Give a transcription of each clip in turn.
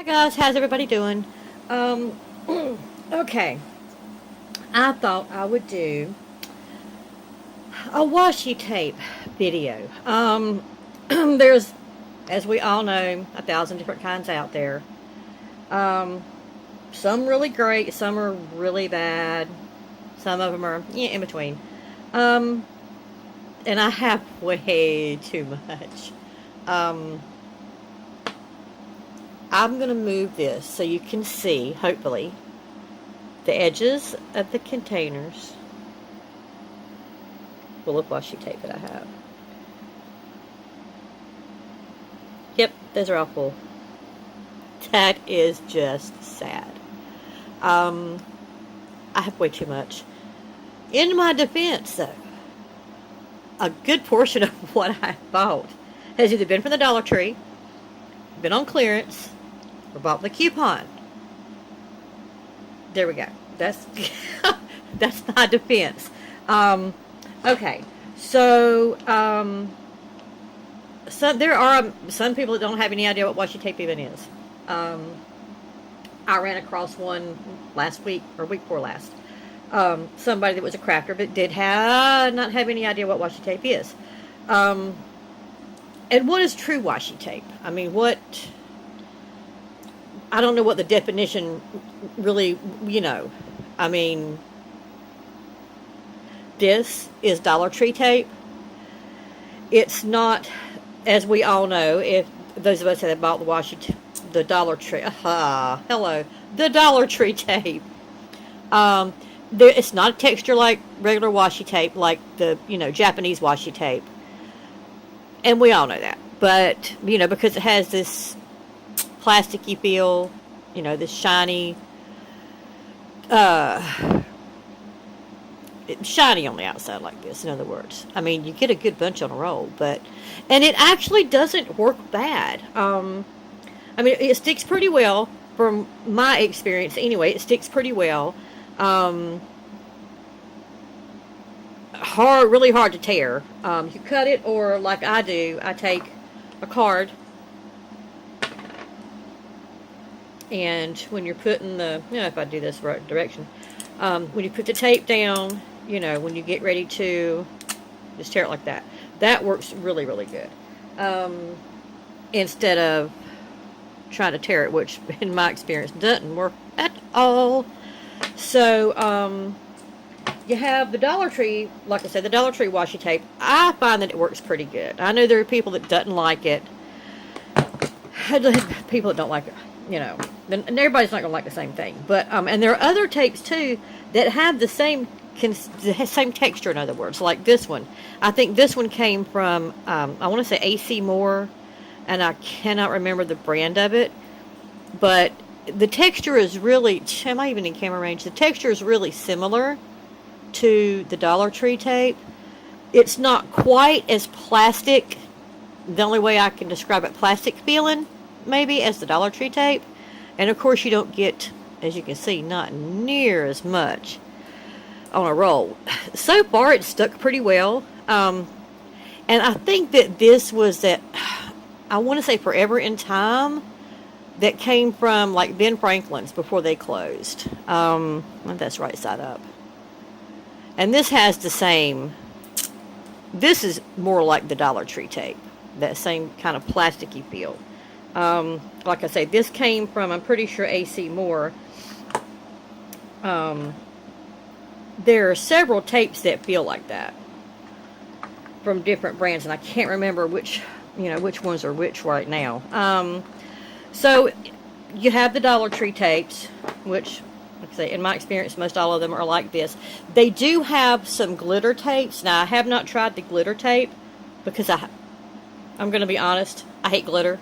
Hi guys, how's everybody doing? Okay, I thought I would do a washi tape video. There's, as we all know, 1,000 different kinds out there. Um, some really great, some are really bad, some of them are in between. Um, and I have way too much. Um, I'm going to move this so you can see, hopefully, the edges of the containers full of washi tape that I have. Yep, those are all full. That is just sad. I have way too much. In my defense, though, a good portion of what I bought has either been from the Dollar Tree, been on clearance, or bought with a coupon. There we go. That's that's my defense. Okay, so there are some people that don't have any idea what washi tape even is. I ran across one last week or week before last. Somebody that was a crafter but did not have any idea what washi tape is. And what is true washi tape? I mean, I don't know what the definition really, I mean, this is Dollar Tree tape. It's not, as we all know, if those of us that have bought the Dollar Tree, the Dollar Tree tape. It's not a texture like regular washi tape, like the, Japanese washi tape. And we all know that. But, because it has this plasticky feel, this shiny, shiny on the outside like this, in other words. I mean, you get a good bunch on a roll, and it actually doesn't work bad. I mean, it sticks pretty well, from my experience anyway. It sticks pretty well. Really hard to tear. You cut it, or like I do, I take a card, and when you're putting if I do this right direction, when you put the tape down, when you get ready to just tear it like that, that works really, really good. Instead of trying to tear it, which in my experience doesn't work at all. So, you have the Dollar Tree, like I said, the Dollar Tree washi tape. I find that it works pretty good. I know there are people that doesn't like it. People that don't like it, and everybody's not going to like the same thing. But, and there are other tapes, too, that have the same texture, in other words, like this one. I think this one came from, I want to say AC Moore, and I cannot remember the brand of it. But the texture is really, am I even in camera range? The texture is really similar to the Dollar Tree tape. It's not quite as plastic, the only way I can describe it, plastic feeling, maybe, as the Dollar Tree tape. And of course you don't get, as you can see, not near as much on a roll. So far it's stuck pretty well. And I think that this was that, I want to say Forever in Time, that came from like Ben Franklin's before they closed. That's right side up. And this has the same, this is more like the Dollar Tree tape, that same kind of plasticky feel. Like I say, this came from, I'm pretty sure, AC Moore. There are several tapes that feel like that from different brands, and I can't remember which ones are which right now. So you have the Dollar Tree tapes, which, like I say, in my experience, most all of them are like this. They do have some glitter tapes. Now, I have not tried the glitter tape because I'm going to be honest, I hate glitter.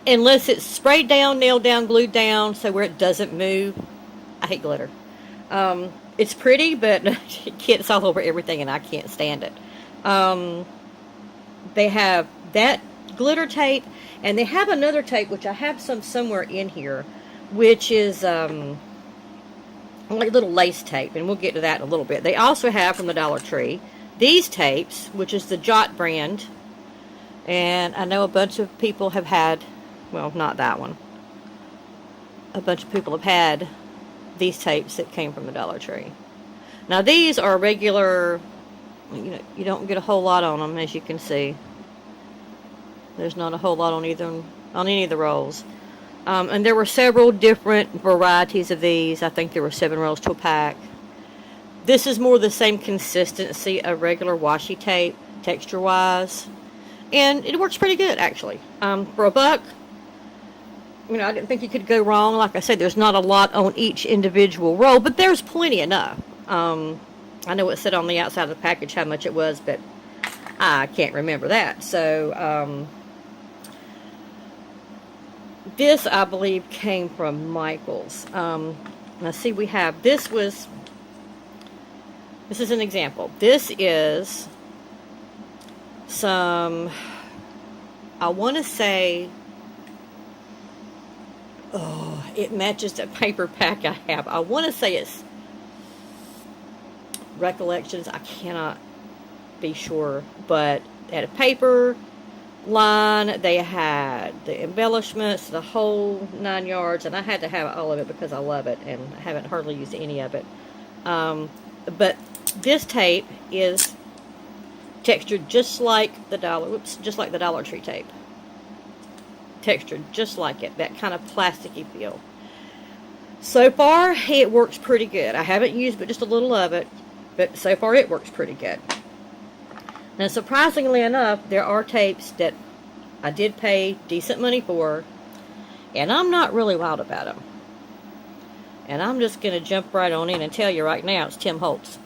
Unless it's sprayed down, nailed down, glued down, so where it doesn't move, I hate glitter. It's pretty, but it gets all over everything, and I can't stand it. They have that glitter tape, and they have another tape, which I have somewhere in here, which is like little lace tape, and we'll get to that in a little bit. They also have, from the Dollar Tree, these tapes, which is the Jot brand, and I know a bunch of people have had, well, not that one, a bunch of people have had these tapes that came from the Dollar Tree. Now these are regular, you don't get a whole lot on them, as you can see. There's not a whole lot on any of the rolls. And there were several different varieties of these. I think there were 7 rolls to a pack. This is more the same consistency of regular washi tape, texture-wise. And it works pretty good, actually. For $1, I didn't think you could go wrong. Like I said, there's not a lot on each individual roll, but there's plenty enough. I know it said on the outside of the package how much it was, but I can't remember that. So, this, I believe, came from Michael's. Let's see, we have, this is an example. This is some, I want to say, it matches the paper pack I have. I want to say it's Recollections. I cannot be sure, but they had a paper line, they had the embellishments, the whole 9 yards, and I had to have all of it because I love it, and I haven't hardly used any of it. But this tape is textured just like the Dollar Tree tape. Textured just like it, that kind of plasticky feel. So far, it works pretty good. I haven't used but just a little of it, but so far it works pretty good. Now, surprisingly enough, there are tapes that I did pay decent money for, and I'm not really wild about them. And I'm just going to jump right on in and tell you right now, it's Tim Holtz.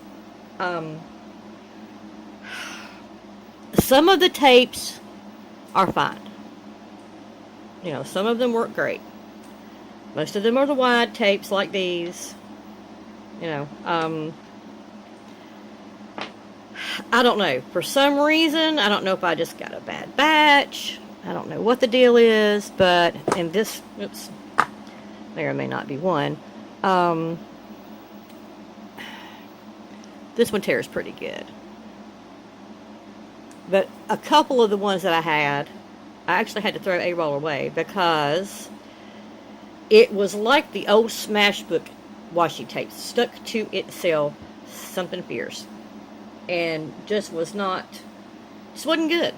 Some of the tapes are fine. Some of them work great. Most of them are the wide tapes like these. I don't know. For some reason, I don't know if I just got a bad batch. I don't know what the deal is, but in this, there may not be one. This one tears pretty good. But a couple of the ones that I actually had to throw a roll away because it was like the old Smash Book washi tape, stuck to itself, something fierce, and just wasn't good.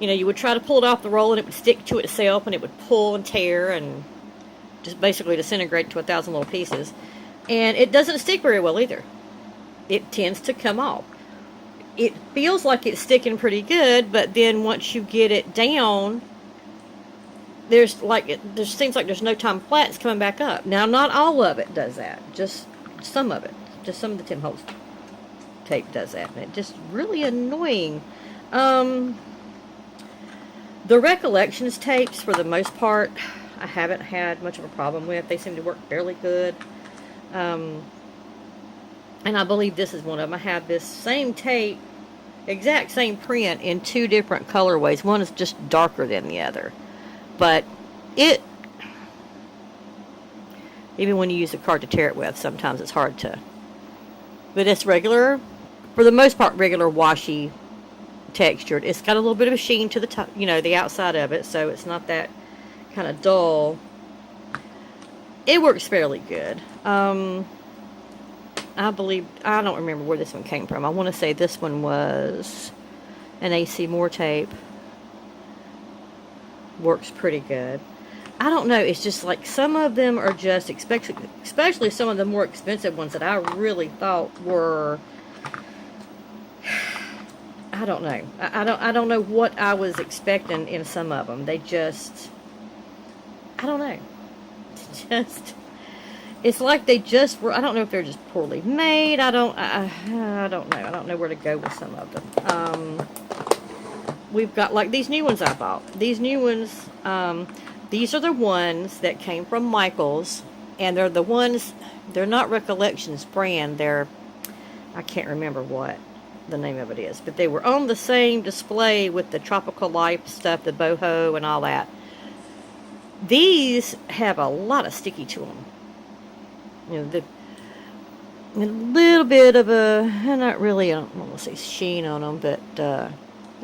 You would try to pull it off the roll and it would stick to itself and it would pull and tear and just basically disintegrate into 1,000 little pieces. And it doesn't stick very well either. It tends to come off. It feels like it's sticking pretty good, but then once you get it down, there seems like there's no time flat. It's coming back up. Now, not all of it does that. Just some of it. Just some of the Tim Holtz tape does that. And it's just really annoying. The Recollections tapes, for the most part, I haven't had much of a problem with. They seem to work fairly good. And I believe this is one of them. I have this same tape, exact same print, in 2 different colorways. One is just darker than the other. But even when you use a card to tear it with, sometimes it's hard to. But it's regular, for the most part, regular washi textured. It's got a little bit of a sheen to the top, the outside of it, so it's not that kind of dull. It works fairly good. I don't remember where this one came from. I want to say this one was an AC Moore tape. Works pretty good. I don't know, it's just like some of them are just, especially some of the more expensive ones that I really thought were, I don't know. I don't know what I was expecting in some of them. They just, I don't know. It's like they just were, I don't know if they're just poorly made. I don't know. I don't know where to go with some of them. We've got like these new ones I bought. These new ones, these are the ones that came from Michael's, and they're the ones, they're not Recollections brand. I can't remember what the name of it is, but they were on the same display with the Tropical Life stuff, the boho and all that. These have a lot of sticky to them. A little bit of not really, I don't want to say sheen on them, but they're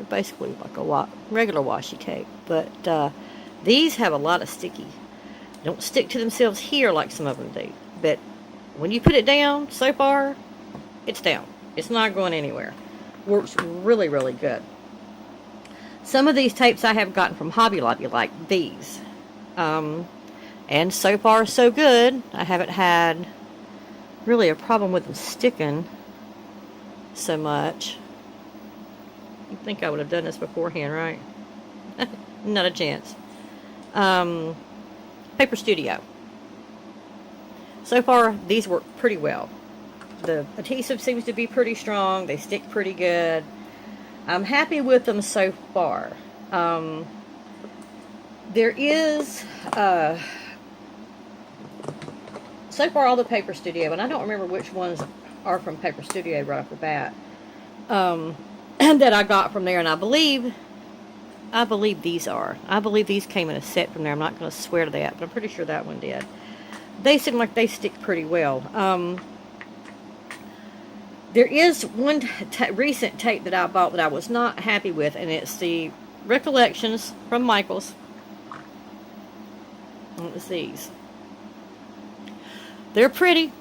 basically like a regular washi tape. But these have a lot of sticky. don't stick to themselves here like some of them do. But when you put it down, so far, it's down. It's not going anywhere. Works really, really good. Some of these tapes I have gotten from Hobby Lobby, like these. And so far, so good. I haven't had really a problem with them sticking so much. You'd think I would have done this beforehand, right? Not a chance. Paper Studio. So far, these work pretty well. The adhesive seems to be pretty strong. They stick pretty good. I'm happy with them so far. There is, so far all the Paper Studio, and I don't remember which ones are from Paper Studio right off the bat, that I got from there, and I believe these are. I believe these came in a set from there. I'm not going to swear to that, but I'm pretty sure that one did. They seem like they stick pretty well. There is one recent tape that I bought that I was not happy with, and it's the Recollections from Michaels. And it's these. They're pretty.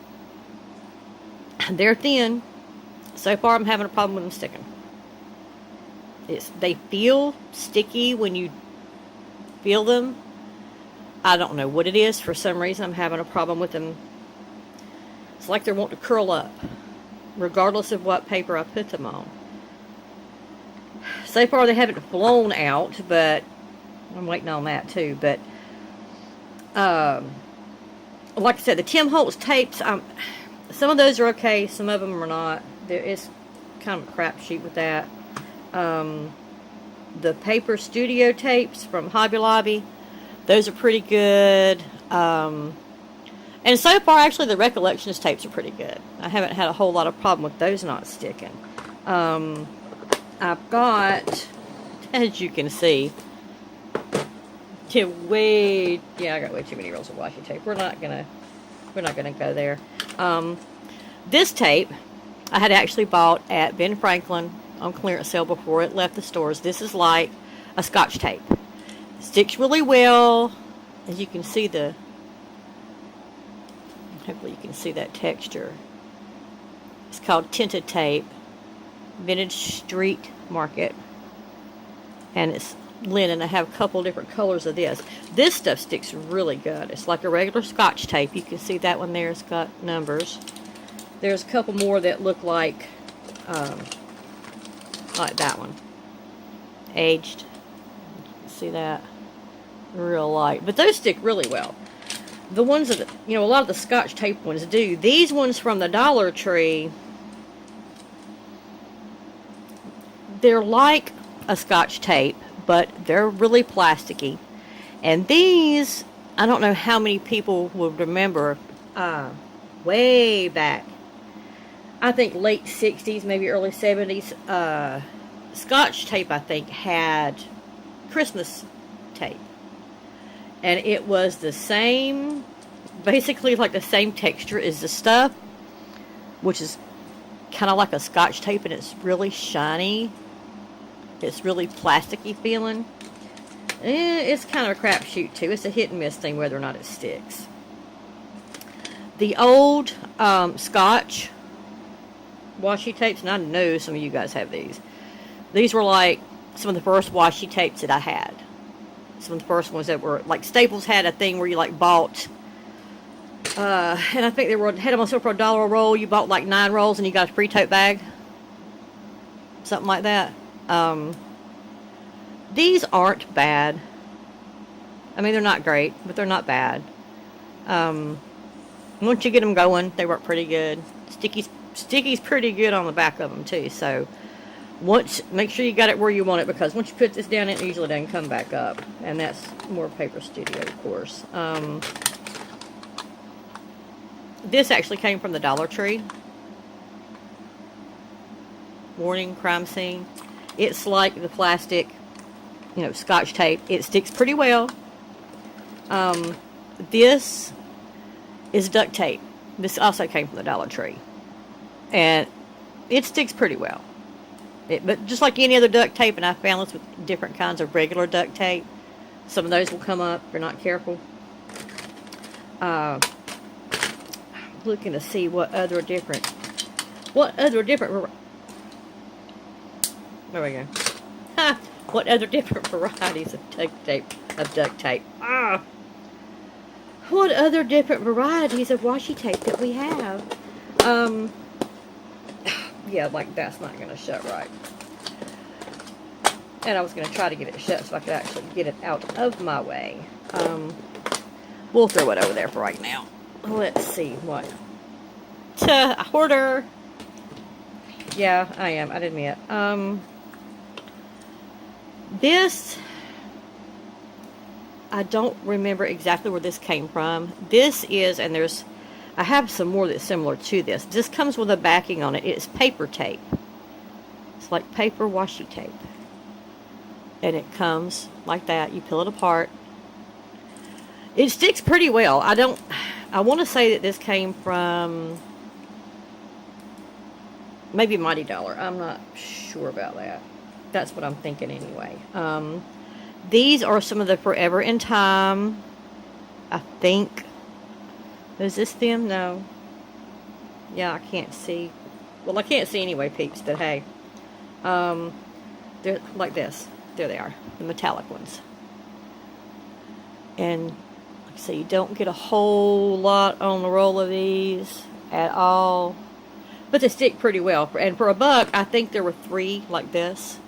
They're thin. So far, I'm having a problem with them sticking. They feel sticky when you feel them. I don't know what it is. For some reason, I'm having a problem with them. It's like they're wanting to curl up, regardless of what paper I put them on. So far, they haven't flown out, but I'm waiting on that too. But like I said, the Tim Holtz tapes, some of those are okay, some of them are not. There is kind of a crapshoot with that. The Paper Studio tapes from Hobby Lobby, those are pretty good. And so far, actually, the Recollections tapes are pretty good. I haven't had a whole lot of problem with those not sticking. I've got, as you can see, I got way too many rolls of washi tape. We're not gonna go there. This tape I had actually bought at Ben Franklin on clearance sale before it left the stores. This is like a Scotch tape. Sticks really well. As you can see hopefully you can see that texture. It's called Tinted Tape, Vintage Street Market, and it's linen. I have a couple different colors of this. This stuff sticks really good. It's like a regular Scotch tape. You can see that one there. It's got numbers. There's a couple more that look like that one. Aged. You can see that. Real light. But those stick really well. The ones that, a lot of the Scotch tape ones do. These ones from the Dollar Tree, they're like a Scotch tape, but they're really plasticky. And these, I don't know how many people would remember, way back, I think late 60s, maybe early 70s, Scotch tape, I think, had Christmas tape. And it was the same, basically like the same texture as the stuff, which is kind of like a Scotch tape, and it's really shiny. It's really plasticky feeling. It's kind of a crapshoot too. It's a hit and miss thing whether or not it sticks. The old Scotch washi tapes, and I know some of you guys have these. These were like some of the first washi tapes that I had. Some of the first ones that were, like, Staples had a thing where you, like, bought, and I think had them on sale for $1 a roll. You bought, like, 9 rolls and you got a free tote bag. Something like that. These aren't bad. I mean, they're not great, but they're not bad. Once you get them going, they work pretty good. Sticky's pretty good on the back of them, too, so make sure you got it where you want it, because once you put this down, it usually doesn't come back up. And that's more Paper Studio, of course. This actually came from the Dollar Tree. Warning, crime scene. It's like the plastic, Scotch tape. It sticks pretty well. This is duct tape. This also came from the Dollar Tree. And it sticks pretty well. But just like any other duct tape, and I found this with different kinds of regular duct tape, some of those will come up if you're not careful. Looking to see what other different, there we go. Ha! What other different varieties of duct tape. What other different varieties of washi tape that we have? Yeah, like that's not going to shut right. And I was going to try to get it shut so I could actually get it out of my way. We'll throw it over there for right now. Let's see what. A hoarder. Yeah, I am. I'd admit. This, I don't remember exactly where this came from. This is, and I have some more that's similar to this. This comes with a backing on it. It's paper tape. It's like paper washi tape. And it comes like that. You peel it apart. It sticks pretty well. I want to say that this came from maybe Mighty Dollar. I'm not sure about that. That's what I'm thinking anyway. These are some of the Forever in Time. I think. Is this them? No. Yeah, I can't see. Well, I can't see anyway, peeps, but hey. They're like this. There they are. The metallic ones. And, like I say, you don't get a whole lot on the roll of these at all. But they stick pretty well. And for $1, I think there were 3 like this.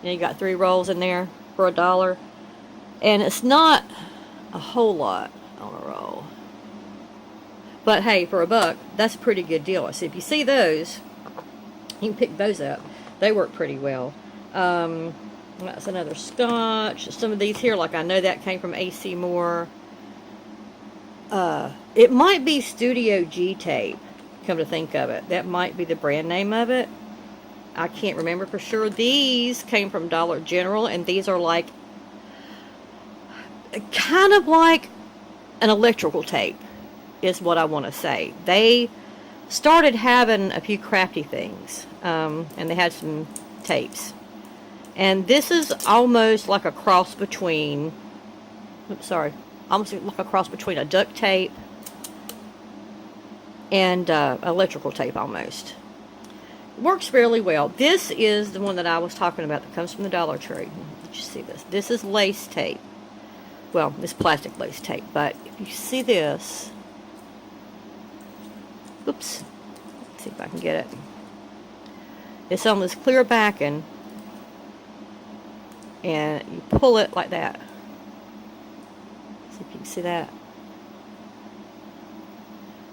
And you got 3 rolls in there for $1. And it's not a whole lot on a roll. But hey, for $1, that's a pretty good deal. So if you see those, you can pick those up. They work pretty well. That's another scotch. Some of these here, like I know that came from AC Moore. It might be Studio G tape, come to think of it. That might be the brand name of it. I can't remember for sure. These came from Dollar General, and these are like, kind of like an electrical tape, is what I want to say. They started having a few crafty things, and they had some tapes. And this is almost like a cross between, almost like a cross between a duct tape and electrical tape almost. Works fairly well. This is the one that I was talking about that comes from the Dollar Tree. Did you see this? This is lace tape. Well, this plastic lace tape. But if you see this, oops, let's see if I can get it. It's on this clear backing, and you pull it like that. See if you can see that.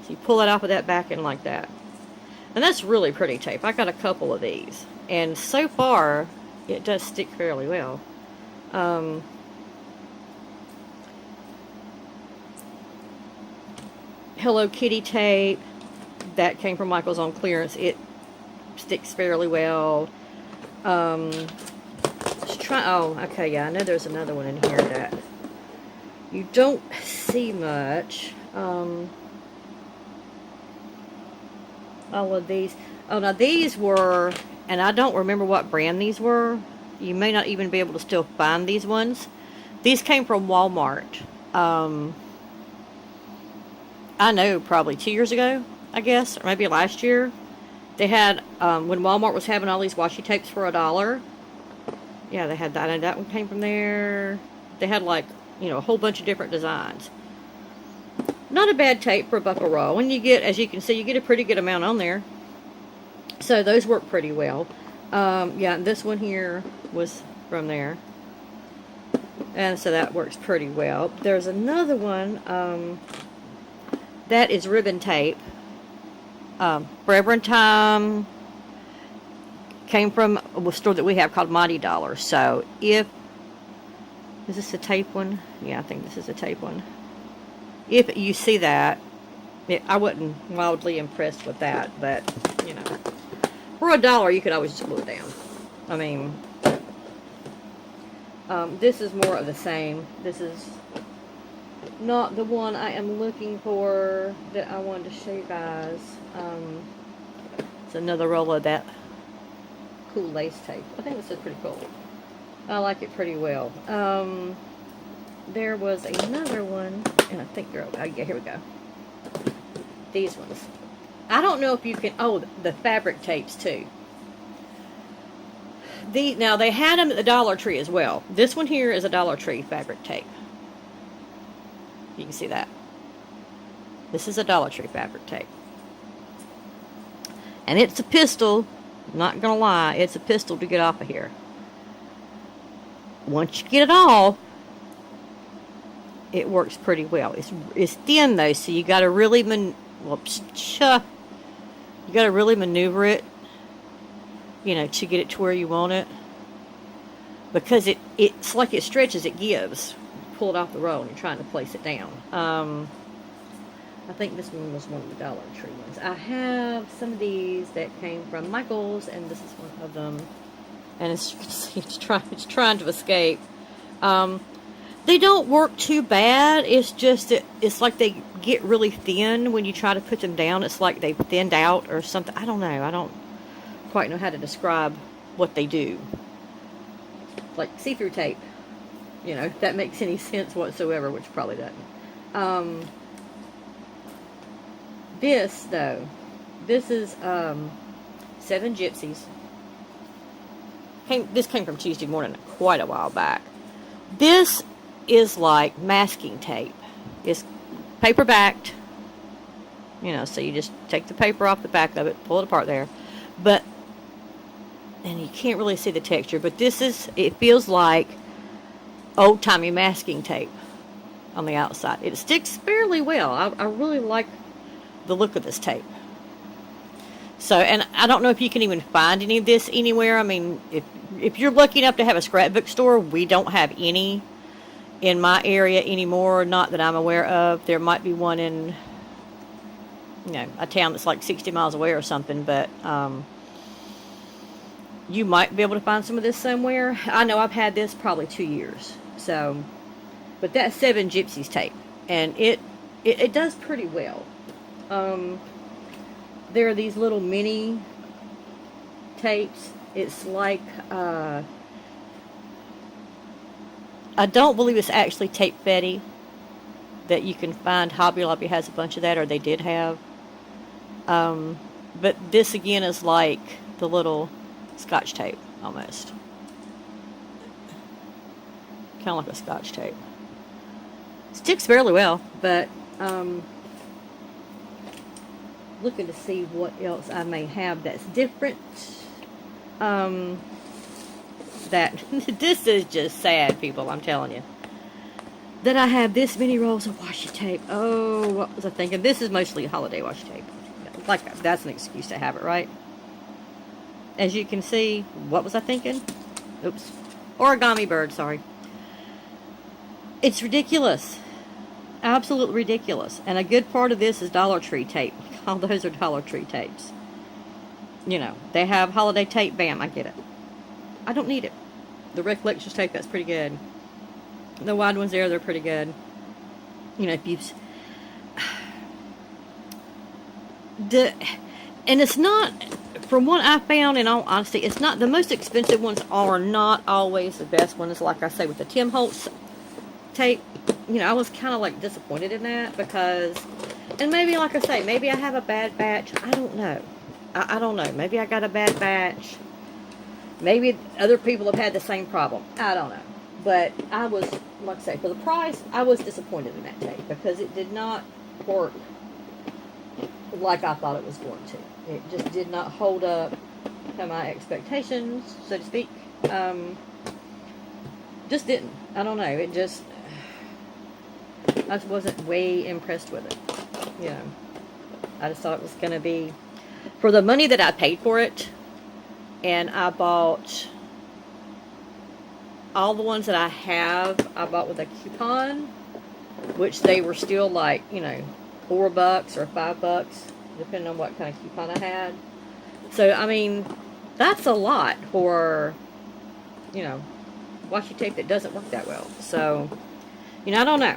So you pull it off of that backing like that. And that's really pretty tape. I got a couple of these. And so far, it does stick fairly well. Hello Kitty tape. That came from Michael's on clearance. It sticks fairly well. Let's try. Oh, okay, yeah. I know there's another one in here that you don't see much. All of these. Oh, now these were, and I don't remember what brand these were. You may not even be able to still find these ones. These came from Walmart. I know, probably 2 years ago, I guess, or maybe last year. They had, when Walmart was having all these washi tapes for $1. Yeah, they had that, and that one came from there. They had, like, you know, a whole bunch of different designs. Not a bad tape for $1 a roll. And you get, as you can see, you get a pretty good amount on there. So those work pretty well. Yeah, this one here was from there. And so that works pretty well. There's another one that is ribbon tape. Forever in Time came from a store that we have called Mighty Dollar. So if, is this a tape one? Yeah, I think this is a tape one. If you see that, I wasn't wildly impressed with that, but, you know, for $1, you could always just glue it down. I mean, this is more of the same. This is not the one I am looking for that I wanted to show you guys. It's another roll of that cool lace tape. I think this is pretty cool. I like it pretty well. there was another one, and I think they're, oh yeah, here we go. These ones. I don't know if you can, oh, the fabric tapes too. Now they had them at the Dollar Tree as well. This one here is a Dollar Tree fabric tape. You can see that. This is a Dollar Tree fabric tape. And it's a pistol, I'm not gonna lie, it's a pistol to get off of here. Once you get it off, it works pretty well. It's thin though, so you gotta really maneuver it, you know, to get it to where you want it. Because it's like it stretches, it gives. Pull it off the roll and you're trying to place it down. I think this one was one of the Dollar Tree ones. I have some of these that came from Michael's, and this is one of them. And as you can see, it's trying to escape. They don't work too bad. It's just it's like they get really thin when you try to put them down. It's like they've thinned out or something. I don't know. I don't quite know how to describe what they do. Like see-through tape. You know, if that makes any sense whatsoever, which probably doesn't. This, though, this is 7 Gypsies. This came from Tuesday Morning quite a while back. This is like masking tape. It's paper-backed. You know, so you just take the paper off the back of it, pull it apart there. And you can't really see the texture, but it feels like old-timey masking tape on the outside. It sticks fairly well. I really like the look of this tape. So, and I don't know if you can even find any of this anywhere. I mean, if you're lucky enough to have a scrapbook store, we don't have any in my area anymore, not that I'm aware of. There might be one in, you know, a town that's like 60 miles away or something, but you might be able to find some of this somewhere. I know I've had this probably 2 years. So, but that's 7 Gypsies tape, and it does pretty well. There are these little mini tapes. It's like I don't believe it's actually tape fetty that you can find. Hobby Lobby has a bunch of that, or they did have. But this again is like the little Scotch tape almost. Kind of like a Scotch tape. Sticks fairly well, but looking to see what else I may have that's different. This is just sad, people, I'm telling you. That I have this many rolls of washi tape. Oh, what was I thinking? This is mostly holiday washi tape. Like, that's an excuse to have it, right? As you can see, what was I thinking? Oops. Origami bird, sorry. It's ridiculous. Absolutely ridiculous. And a good part of this is Dollar Tree tape. All those are Dollar Tree tapes. You know, they have holiday tape. Bam, I get it. I don't need it. The Recollections tape, that's pretty good. The wide ones there, they're pretty good. You know, if you've... And it's not... From what I found, in all honesty, it's not... The most expensive ones are not always the best ones. Like I say, with the Tim Holtz tape, you know, I was kind of like disappointed in that because... And maybe, like I say, maybe I have a bad batch. I don't know. I don't know. Maybe I got a bad batch. Maybe other people have had the same problem. I don't know. But I was, like I say, for the price, I was disappointed in that tape because it did not work like I thought it was going to. It just did not hold up to my expectations, so to speak. Just didn't. I don't know. It just... I just wasn't way impressed with it. You know, I just thought it was going to be, for the money that I paid for it, and I bought all the ones that I have, I bought with a coupon, which they were still like, you know, $4 or $5, depending on what kind of coupon I had. So, I mean, that's a lot for, you know, washi tape that doesn't work that well. So, you know, I don't know.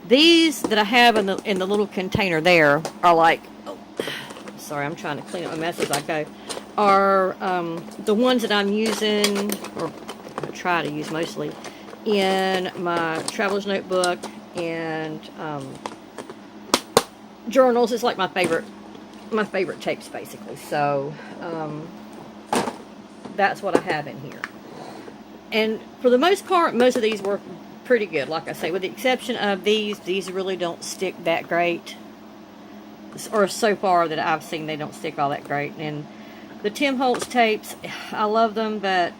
These that I have in the little container there are like, oh, sorry, I'm trying to clean up my mess as I go, are the ones that I'm using, or I try to use mostly, in my traveler's notebook and journals. It's like my favorite tapes, basically. So that's what I have in here. And for the most part, most of these work pretty good, like I say, with the exception of these. These really don't stick that great. Or so far that I've seen, they don't stick all that great. And the Tim Holtz tapes, I love them, but,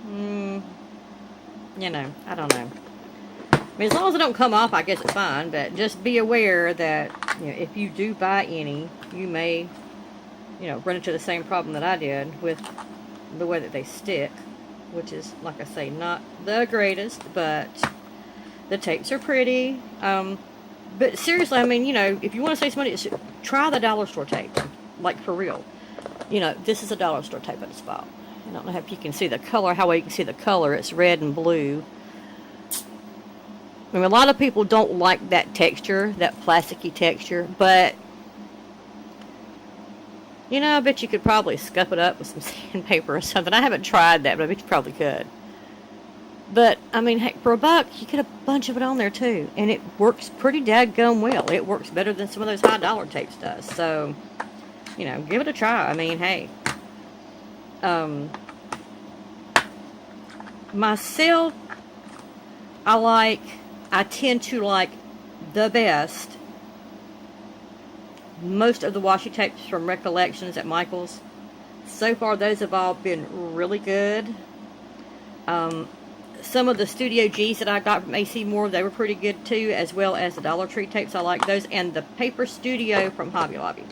you know, I don't know. I mean, as long as they don't come off, I guess it's fine. But just be aware that, you know, if you do buy any, you may, you know, run into the same problem that I did with the way that they stick, which is, like I say, not the greatest, but the tapes are pretty. But seriously, I mean, you know, if you want to save some money, try the dollar store tape, like for real. You know, this is a dollar store tape at a spot. I don't know if you can see the color, how well you can see the color. It's red and blue. I mean, a lot of people don't like that texture, that plasticky texture, but, you know, I bet you could probably scuff it up with some sandpaper or something. I haven't tried that, but I bet you probably could. But, I mean, heck, for $1, you get a bunch of it on there, too. And it works pretty dadgum well. It works better than some of those high dollar tapes does. So, you know, give it a try. I mean, hey. Myself, I tend to like the best most of the washi tapes from Recollections at Michael's. So far, those have all been really good. Some of the Studio G's that I got from AC Moore, they were pretty good too, as well as the Dollar Tree tapes. I like those, and the Paper Studio from Hobby Lobby.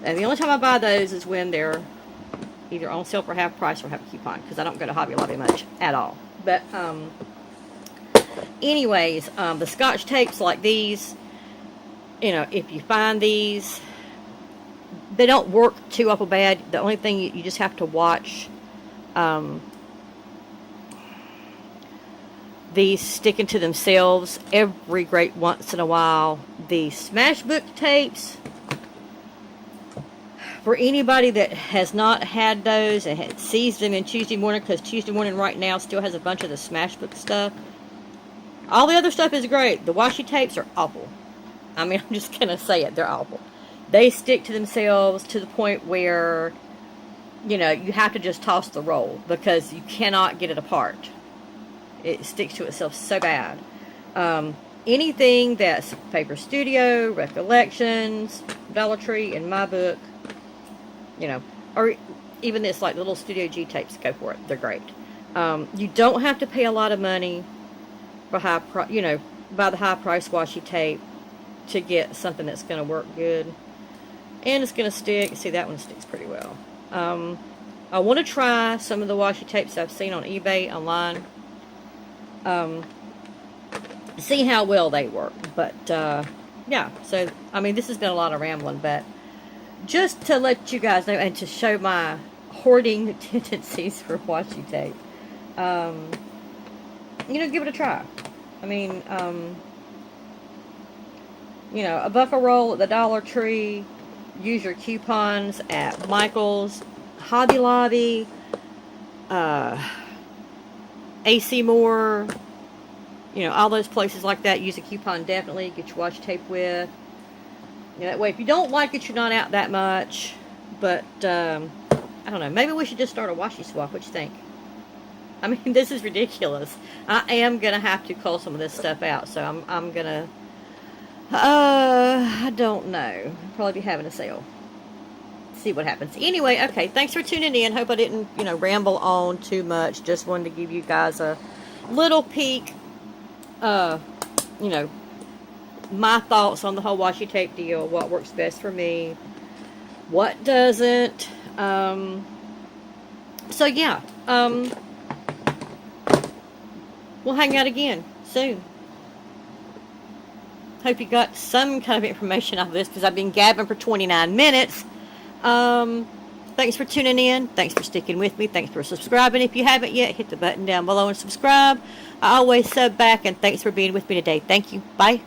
And the only time I buy those is when they're either on sale for half price or have a coupon, because I don't go to Hobby Lobby much at all. But anyways, the Scotch tapes like these, you know, if you find these, they don't work too awful bad. The only thing you just have to watch these sticking to themselves every great once in a while. The Smashbook tapes, for anybody that has not had those and sees them in Tuesday morning, because Tuesday morning right now still has a bunch of the Smashbook stuff. All the other stuff is great. The washi tapes are awful. I mean, I'm just going to say it. They're awful. They stick to themselves to the point where, you know, you have to just toss the roll because you cannot get it apart. It sticks to itself so bad. Anything that's Paper Studio, Recollections, Dollar Tree, in my book, you know, or even this, like, little Studio G tapes, go for it. They're great. You don't have to pay a lot of money for you know, buy the high price washi tape to get something that's going to work good. And it's going to stick. See, that one sticks pretty well. I want to try some of the washi tapes I've seen on eBay online. See how well they work. But, yeah. So, I mean, this has been a lot of rambling, but just to let you guys know and to show my hoarding tendencies for washi tape, you know, give it a try. I mean, you know, $1 a roll at the Dollar Tree. Use your coupons at Michael's, Hobby Lobby, AC Moore, you know, all those places like that. Use a coupon, definitely. Get your washi tape with. You know, that way, if you don't like it, you're not out that much. But, I don't know. Maybe we should just start a washi swap. What you think? I mean, this is ridiculous. I am going to have to cull some of this stuff out. So, I'm going to... I don't know. Probably be having a sale. See what happens. Anyway, okay. Thanks for tuning in. Hope I didn't, you know, ramble on too much. Just wanted to give you guys a little peek, you know, my thoughts on the whole washi tape deal. What works best for me. What doesn't. So, yeah. We'll hang out again soon. Hope you got some kind of information out of this, because I've been gabbing for 29 minutes. Thanks for tuning in. Thanks for sticking with me. Thanks for subscribing. If you haven't yet, hit the button down below and subscribe. I always sub back, and thanks for being with me today. Thank you. Bye.